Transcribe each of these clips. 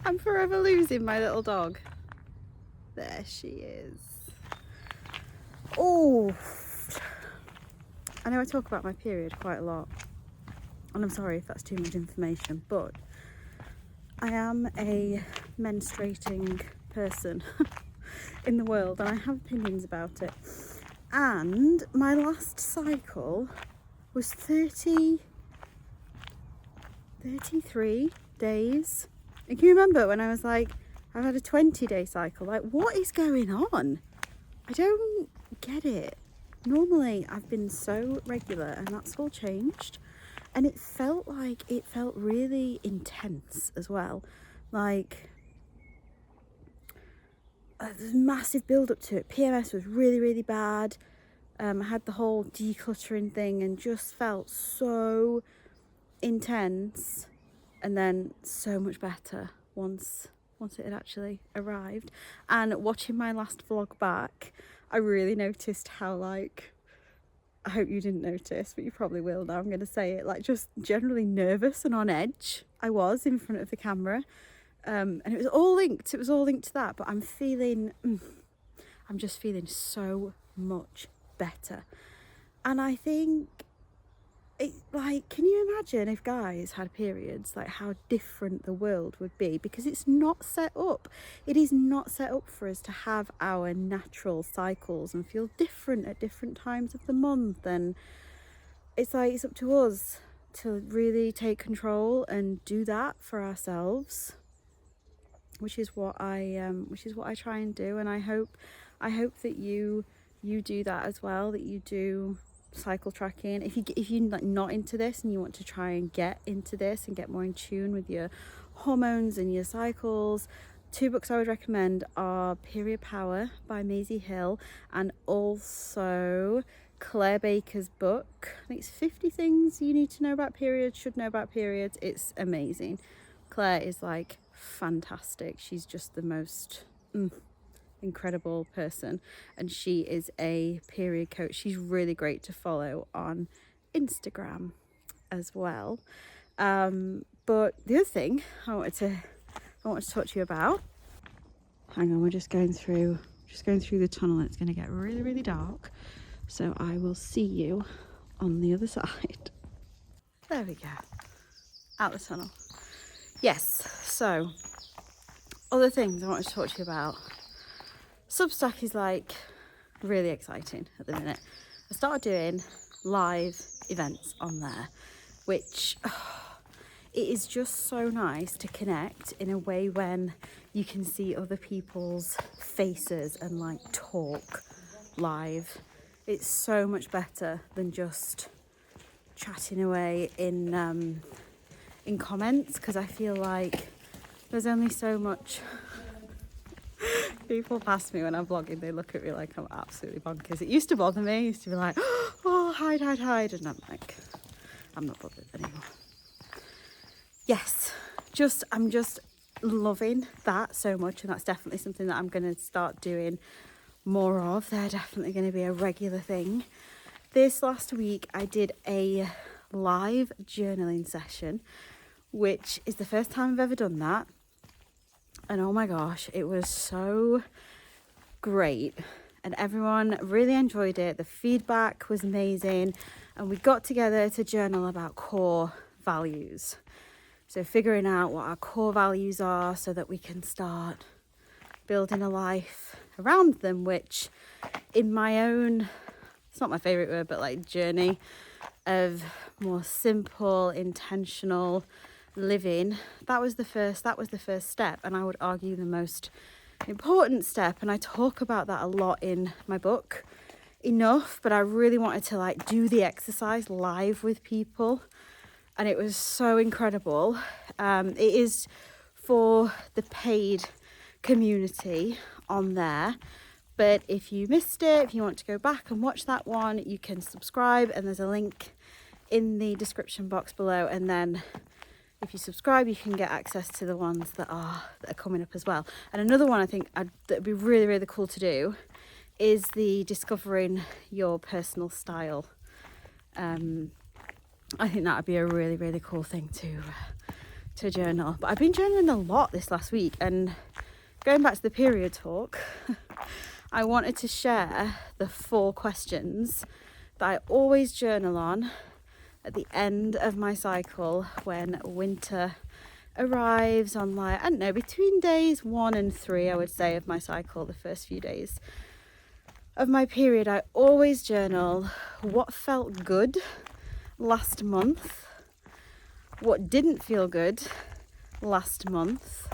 I'm forever losing my little dog. There she is. Oh, I know I talk about my period quite a lot, and I'm sorry if that's too much information, but I am a menstruating person in the world, and I have opinions about it. And my last cycle was 33 days. And can you remember when I was like, I've had a 20-day cycle? Like, what is going on? I don't get it. Normally I've been so regular, and that's all changed. And it felt really intense as well. Like, there's massive build up to it. PMS was really, really bad. I had the whole decluttering thing and just felt so intense, and then so much better once it had actually arrived. And watching my last vlog back, I really noticed how, like, I hope you didn't notice, but you probably will now, I'm going to say it, like, just generally nervous and on edge I was in front of the camera. And it was all linked to that, but I'm just feeling so much better. And I think like, can you imagine if guys had periods, like how different the world would be? Because it's not set up. It is not set up for us to have our natural cycles and feel different at different times of the month. And it's like, it's up to us to really take control and do that for ourselves, which is what I try and do. And I hope that you do that as well, that you do cycle tracking. If you're like not into this and you want to try and get into this and get more in tune with your hormones and your cycles, 2 books I would recommend are Period Power by Maisie Hill, and also Claire Baker's book. I think it's 50 Things You Need to Know About Periods, Should Know About Periods. It's amazing. Claire is like fantastic. She's just the most incredible person, and she is a period coach. She's really great to follow on Instagram as well. But the other thing I wanted to talk to you about, hang on, we're just going through the tunnel. It's going to get really, really dark, so I will see you on the other side. There we go, out the tunnel. Yes, so other things I wanted to talk to you about. Substack is like really exciting at the minute. I started doing live events on there, which it is just so nice to connect in a way when you can see other people's faces and like talk live. It's so much better than just chatting away in comments, because I feel like there's only so much. People pass me when I'm vlogging, they look at me like I'm absolutely bonkers. It used to bother me. I used to be like, oh, hide. And I'm like, I'm not bothered anymore. Yes, I'm just loving that so much. And that's definitely something that I'm going to start doing more of. They're definitely going to be a regular thing. This last week, I did a live journaling session, which is the first time I've ever done that. And oh my gosh, it was so great, and everyone really enjoyed it. The feedback was amazing, and we got together to journal about core values. So figuring out what our core values are so that we can start building a life around them, which in my own, it's not my favorite word, but like journey of more simple, intentional living, that was the first step, and I would argue the most important step. And I talk about that a lot in my book enough, but I really wanted to like do the exercise live with people, and it was so incredible. It is for the paid community on there, but if you missed it, if you want to go back and watch that one, you can subscribe, and there's a link in the description box below. And then if you subscribe, you can get access to the ones that are coming up as well. And another one I think that would be really, really cool to do is the Discovering Your Personal Style. I think that would be a really, really cool thing to to a journal, but I've been journaling a lot this last week, and going back to the period talk, I wanted to share the 4 questions that I always journal on at the end of my cycle when winter arrives on, like, I don't know, between days 1 and 3, I would say, of my cycle, the first few days of my period. I always journal what felt good last month, what didn't feel good last month,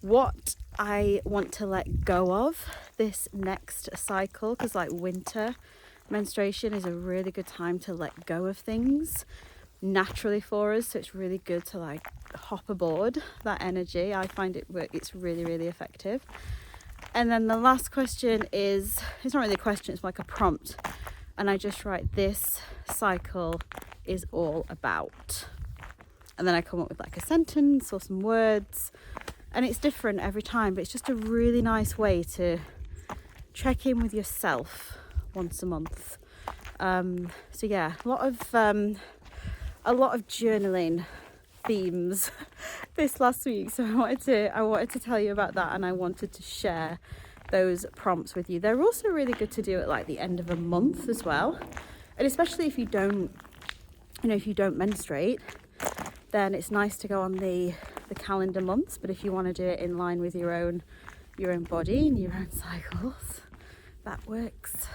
what I want to let go of this next cycle, because like winter menstruation is a really good time to let go of things naturally for us, so it's really good to like hop aboard that energy. I find it's really, really effective. And then the last question is, it's not really a question, it's like a prompt, and I just write, this cycle is all about, and then I come up with like a sentence or some words, and it's different every time, but it's just a really nice way to check in with yourself once a month. So yeah, a lot of journaling themes this last week, so I wanted to tell you about that, and I wanted to share those prompts with you. They're also really good to do at like the end of a month as well, and especially if you don't menstruate, then it's nice to go on the calendar months. But if you want to do it in line with your own body and your own cycles, that works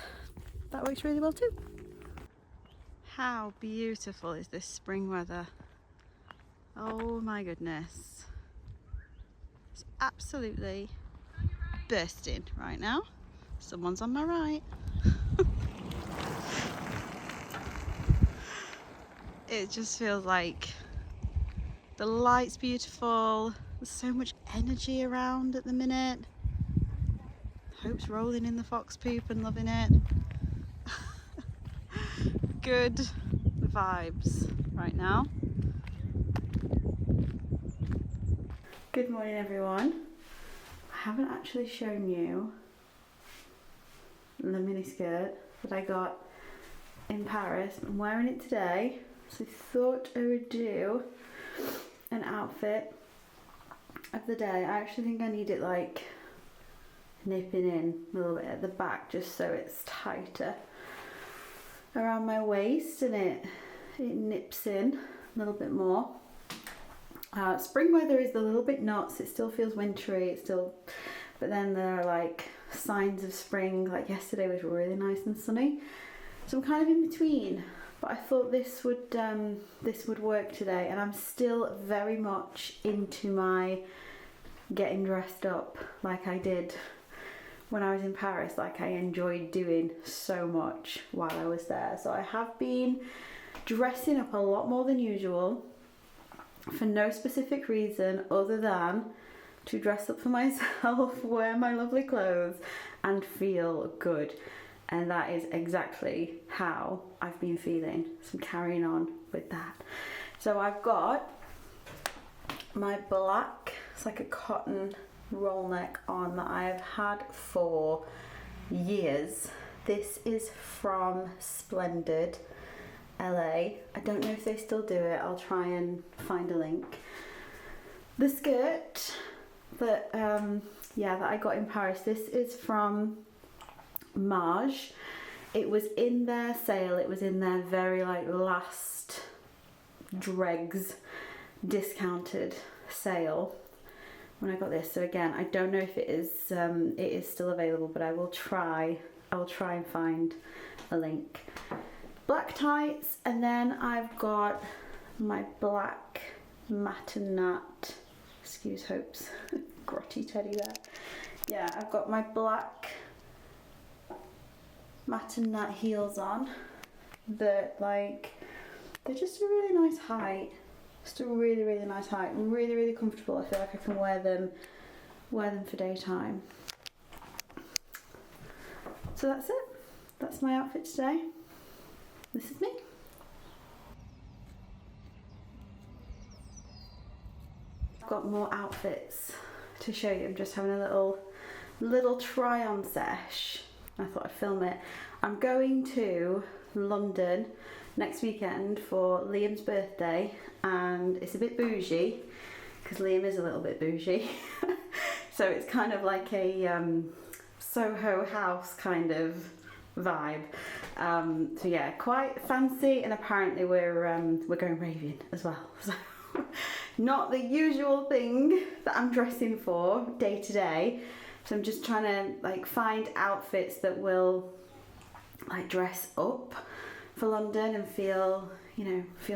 really well too. How beautiful is this spring weather? Oh my goodness, it's absolutely bursting right now. Someone's on my right. It just feels like the light's beautiful. There's so much energy around at the minute. Hope's rolling in the fox poop and loving it. Good vibes right now. Good morning, everyone. I haven't actually shown you the mini skirt that I got in Paris. I'm wearing it today, so I thought I would do an outfit of the day. I actually think I need it like nipping in a little bit at the back, just so it's tighter around my waist and it nips in a little bit more. Spring weather is a little bit nuts. It still feels wintry, but then there are like signs of spring. Like yesterday was really nice and sunny, so I'm kind of in between, but I thought this would work today, and I'm still very much into my getting dressed up like I did when I was in Paris, like I enjoyed doing so much while I was there. So I have been dressing up a lot more than usual for no specific reason other than to dress up for myself, wear my lovely clothes and feel good. And that is exactly how I've been feeling, so I'm carrying on with that. So I've got my black, it's like a cotton roll neck on that I have had for years. This is from Splendid LA. I don't know if they still do it. I'll try and find a link. The skirt that I got in Paris, this is from Marge. It was in their sale. It was in their very like last dregs discounted sale when I got this. So again, I don't know if it is still available, but I will try and find a link. Black tights, and then I've got my black Matinat, excuse Hope's grotty teddy there. Yeah, I've got my black Matinat heels on that they're just a really nice height. Just a really, really nice height. Really, really comfortable. I feel like I can wear them for daytime. So that's it. That's my outfit today. This is me. I've got more outfits to show you. I'm just having a little try on sesh. I thought I'd film it. I'm going to London next weekend for Liam's birthday, and it's a bit bougie because Liam is a little bit bougie. So it's kind of like a Soho House kind of vibe. So yeah, quite fancy, and apparently we're going raving as well. So not the usual thing that I'm dressing for day to day. So I'm just trying to like find outfits that will like dress up for London and feel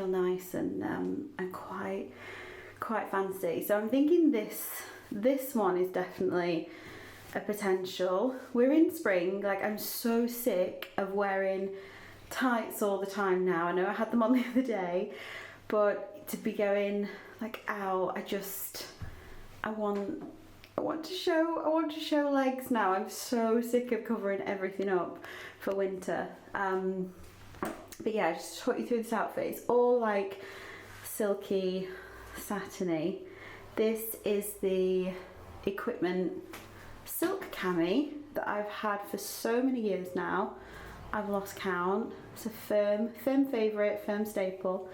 nice and quite fancy. So I'm thinking this one is definitely a potential. We're in spring, like I'm so sick of wearing tights all the time now. I know I had them on the other day, but to be going like out, I want to show legs now. I'm so sick of covering everything up for winter. But yeah, just talk you through this outfit. It's all like silky, satiny. This is the Equipment silk cami that I've had for so many years now. I've lost count. It's a firm favourite, firm staple.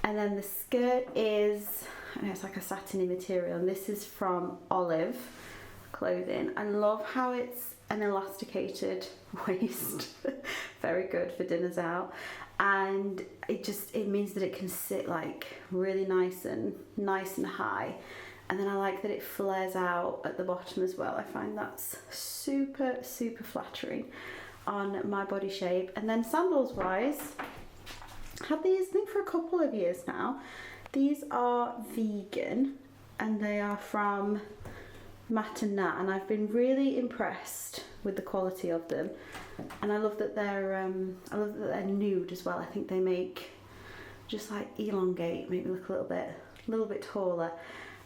And then the skirt is, I know it's like a satiny material, and this is from Olive Clothing. I love how it's an elasticated waist. Very good for dinners out. And it means that it can sit like really nice and high. And then I like that it flares out at the bottom as well. I find that's super flattering on my body shape. And then sandals wise, I had these I think for a couple of years now. These are vegan and they are from Matt and Nat, and I've been really impressed with the quality of them. And I love that they're nude as well. I think they make just like elongate, make me look a little bit taller.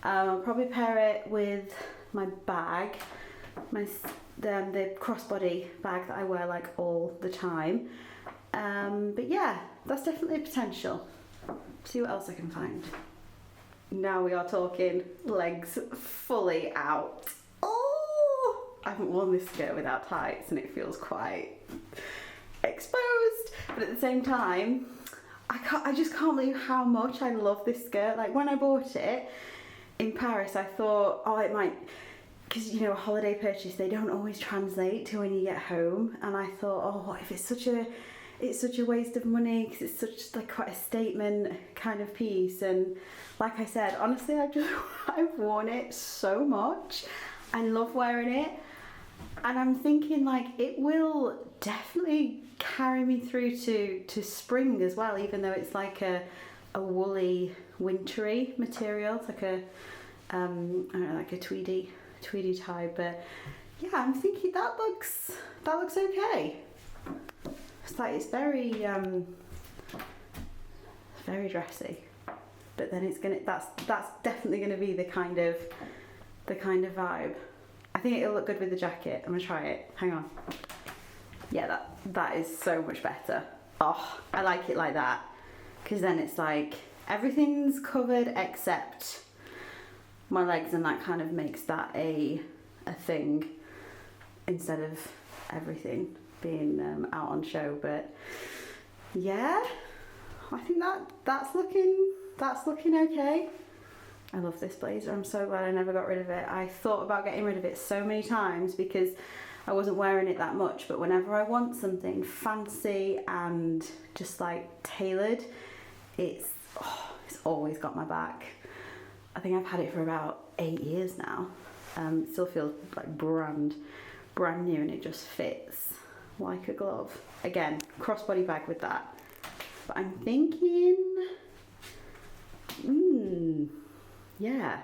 I'll probably pair it with my bag, the crossbody bag that I wear like all the time. But yeah, that's definitely a potential. See what else I can find. Now we are talking legs fully out. Oh, I haven't worn this skirt without tights and it feels quite exposed. But at the same time, I just can't believe how much I love this skirt. Like when I bought it in Paris, I thought, oh, it might, because a holiday purchase, they don't always translate to when you get home. And I thought, oh, what if it's such a waste of money, because it's such like quite a statement kind of piece. And like I said, honestly, I've worn it so much. I love wearing it, and I'm thinking like it will definitely carry me through to spring as well, even though it's like a woolly, wintry material. It's like I don't know, like a tweedy tie. But yeah, I'm thinking that looks okay. It's like it's very dressy, but then that's definitely gonna be the kind of vibe. I think it'll look good with the jacket. I'm gonna try it. Hang on. Yeah, that is so much better. Oh, I like it like that, because then it's like everything's covered except my legs, and that kind of makes that a thing instead of everything being out on show. But yeah, I think that's looking okay. I love this blazer. I'm so glad I never got rid of it. I thought about getting rid of it so many times because I wasn't wearing it that much, but whenever I want something fancy and just like tailored, it's always got my back. I think I've had it for about 8 years now. It still feels like brand new, and it just fits like a glove. Again, crossbody bag with that. But I'm thinking, yeah,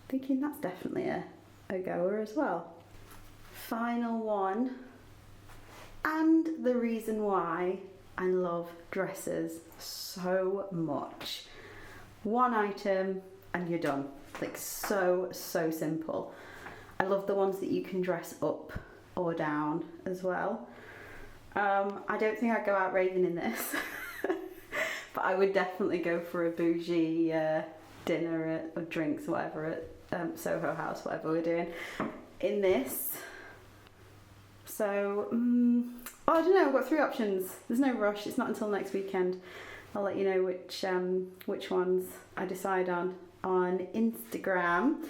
thinking that's definitely a goer as well. Final one, and the reason why I love dresses so much. One item and you're done. Like so simple. I love the ones that you can dress up or down as well. I don't think I'd go out raving in this, but I would definitely go for a bougie dinner or drinks or whatever at Soho House, whatever we're doing in this. So I don't know, I've got 3 options. There's no rush, it's not until next weekend. I'll let you know which ones I decide on. on Instagram.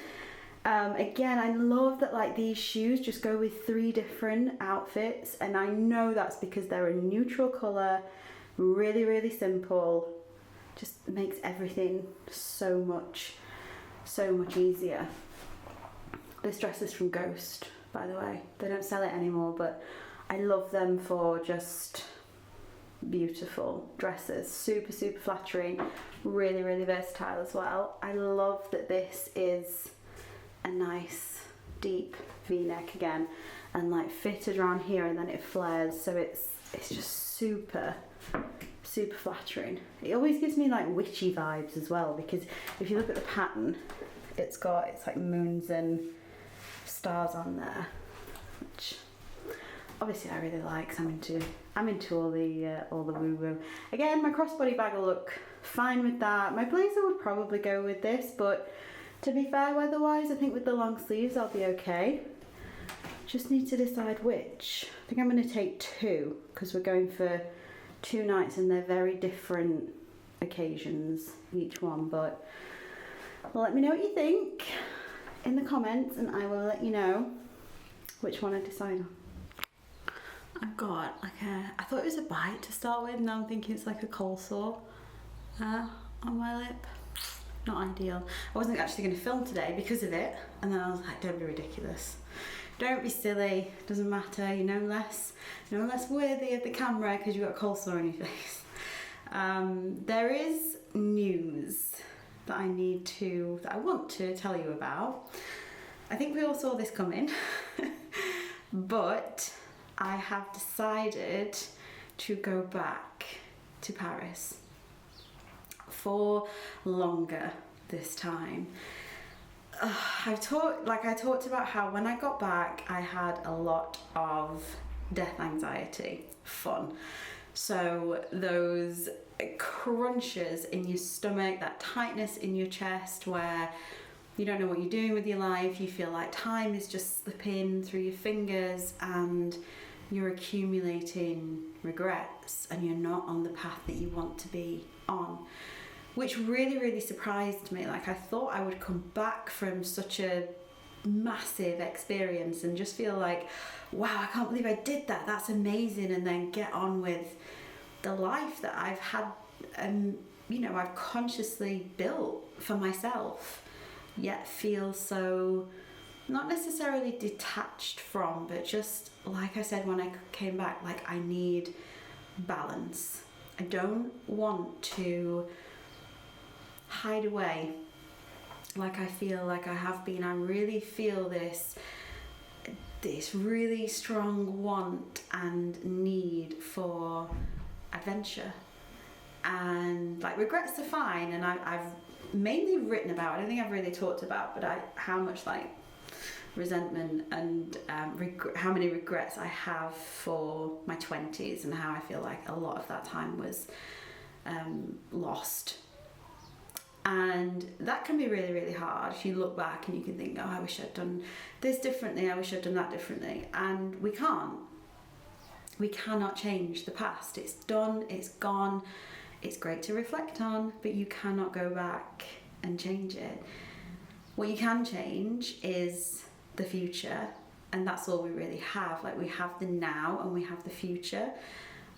Again, I love that like these shoes just go with 3 different outfits, and I know that's because they're a neutral colour, really, really simple, just makes everything so much easier. This dress is from Ghost, by the way. They don't sell it anymore, but I love them for just beautiful dresses. Super, super flattering, really, really versatile as well. I love that this is a nice deep v-neck again, and like fitted around here, and then it flares, so it's just super flattering. It always gives me like witchy vibes as well, because if you look at the pattern, it's like moons and stars on there, which obviously I really like, 'cause I'm into all the woo woo. Again, my crossbody bag will look fine with that. My blazer would probably go with this, but to be fair, weather-wise, I think with the long sleeves I'll be okay. Just need to decide which. I think I'm going to take 2, because we're going for 2 nights and they're very different occasions, each one. But let me know what you think in the comments, and I will let you know which one I decide on. I've got like I thought it was a bite to start with, now I'm thinking it's like a cold sore on my lip. Not ideal. I wasn't actually going to film today because of it, and then I was like, don't be ridiculous, don't be silly, doesn't matter, you're no less worthy of the camera because you've got a cold sore on your face. There is news that I want to tell you about. I think we all saw this coming but I have decided to go back to Paris for longer this time. I talked about how when I got back I had a lot of death anxiety. Fun. So those crunches in your stomach, that tightness in your chest where you don't know what you're doing with your life, you feel like time is just slipping through your fingers and you're accumulating regrets and you're not on the path that you want to be on, which really, really surprised me. Like, I thought I would come back from such a massive experience and just feel like, wow, I can't believe I did that, that's amazing, and then get on with the life that I've had I've consciously built for myself, yet feel so not necessarily detached from, but just like I said when I came back, like I need balance. I don't want to hide away like I feel like I have been. I really feel this really strong want and need for adventure, and like regrets are fine, and I've mainly written about, I don't think I've really talked about, but how much like resentment and how many regrets I have for my 20s, and how I feel like a lot of that time was lost. And that can be really, really hard. If you look back and you can think, oh, I wish I'd done this differently, I wish I'd done that differently. And we can't. We cannot change the past. It's done, it's gone. It's great to reflect on, but you cannot go back and change it. What you can change is the future, and that's all we really have. Like, we have the now and we have the future.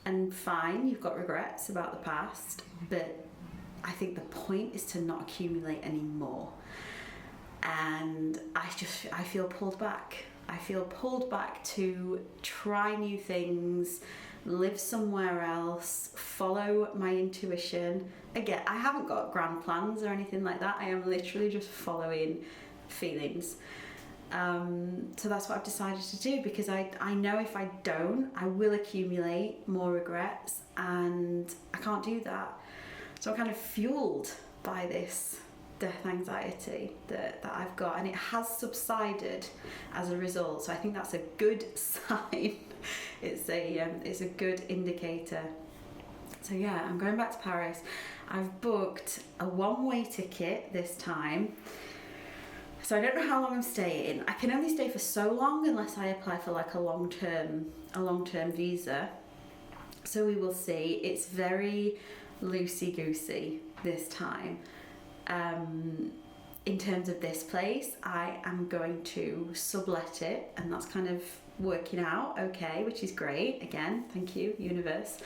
And fine, you've got regrets about the past, but I think the point is to not accumulate any more. And I feel pulled back. I feel pulled back to try new things, live somewhere else, follow my intuition. Again, I haven't got grand plans or anything like that. I am literally just following feelings. So that's what I've decided to do, because I know if I don't, I will accumulate more regrets, and I can't do that. So I'm kind of fueled by this death anxiety that I've got, and it has subsided as a result. So I think that's a good sign. It's a good indicator. So yeah, I'm going back to Paris. I've booked a one-way ticket this time. So I don't know how long I'm staying. I can only stay for so long unless I apply for like a long-term visa. So we will see. It's very loosey-goosey this time. in terms of this place, I am going to sublet it, and that's kind of working out okay, which is great. Again, thank you, universe.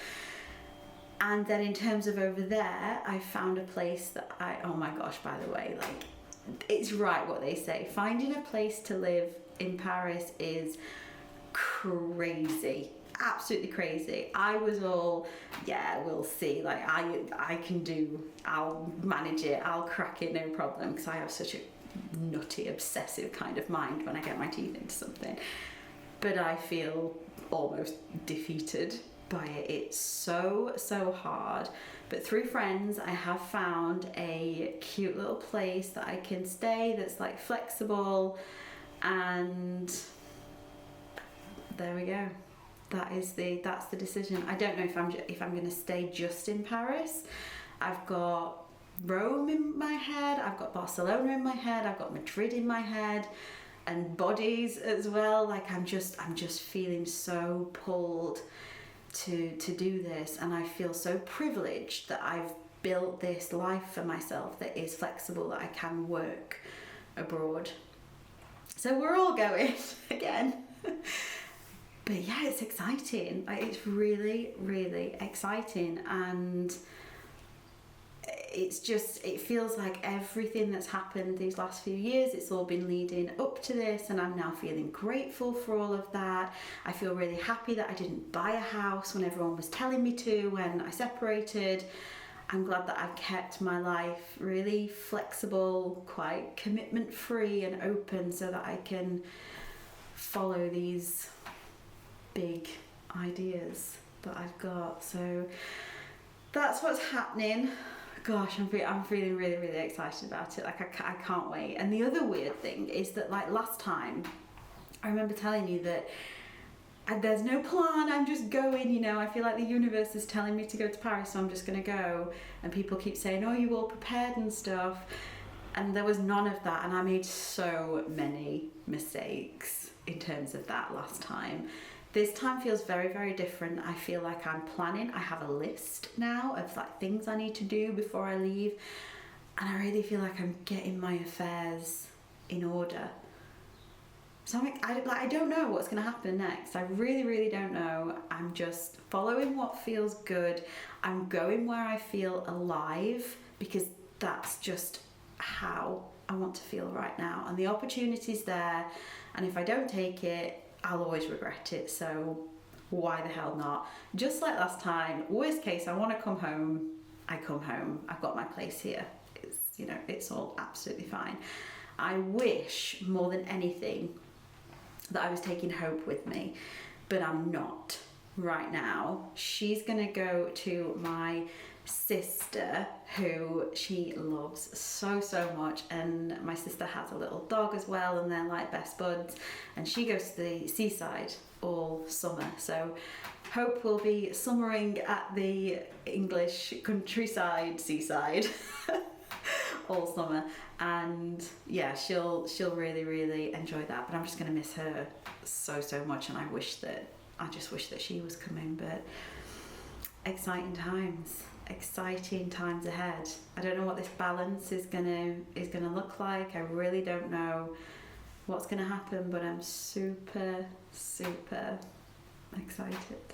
And then in terms of over there, I found a place that oh my gosh, by the way, like, it's right what they say. Finding a place to live in Paris is crazy. Absolutely crazy. I was all, yeah, we'll see, like, I'll manage it, I'll crack it, no problem, because I have such a nutty, obsessive kind of mind when I get my teeth into something. But I feel almost defeated by it. It's so hard. But through friends, I have found a cute little place that I can stay that's like flexible, and there we go. That's the decision. I don't know if I'm going to stay just in Paris. I've got Rome in my head, I've got Barcelona in my head, I've got Madrid in my head, and bodies as well. Like, I'm just feeling so pulled to do this, and I feel so privileged that I've built this life for myself that is flexible, that I can work abroad. So we're all going again. But yeah, it's exciting. It's really, really exciting, and it feels like everything that's happened these last few years, it's all been leading up to this, and I'm now feeling grateful for all of that. I feel really happy that I didn't buy a house when everyone was telling me to when I separated. I'm glad that I've kept my life really flexible, quite commitment free and open, so that I can follow these big ideas that I've got. So that's what's happening. Gosh, I'm feeling really, really excited about it. Like, I can't wait. And the other weird thing is that, like, last time I remember telling you that there's no plan, I'm just going, you know, I feel like the universe is telling me to go to Paris, so I'm just gonna go. And people keep saying, oh, you all prepared and stuff, and there was none of that. And I made so many mistakes in terms of that last time. This time feels very, very different. I feel like I'm planning. I have a list now of like things I need to do before I leave, and I really feel like I'm getting my affairs in order. So I don't know what's going to happen next. I really, really don't know. I'm just following what feels good. I'm going where I feel alive, because that's just how I want to feel right now. And the opportunity's there, and if I don't take it, I'll always regret it. So why the hell not? Just like last time, worst case, I want to come home, I come home. I've got my place here. It's, you know, it's all absolutely fine. I wish more than anything that I was taking Hope with me, but I'm not right now. She's gonna go to my sister, who she loves so much, and my sister has a little dog as well, and they're like best buds, and she goes to the seaside all summer. So Hope will be summering at the English countryside seaside all summer, and yeah, she'll really, really enjoy that. But I'm just gonna miss her so much, and I just wish that she was coming. But exciting times ahead. I don't know what this balance is gonna look like. I really don't know what's gonna happen, but I'm super excited.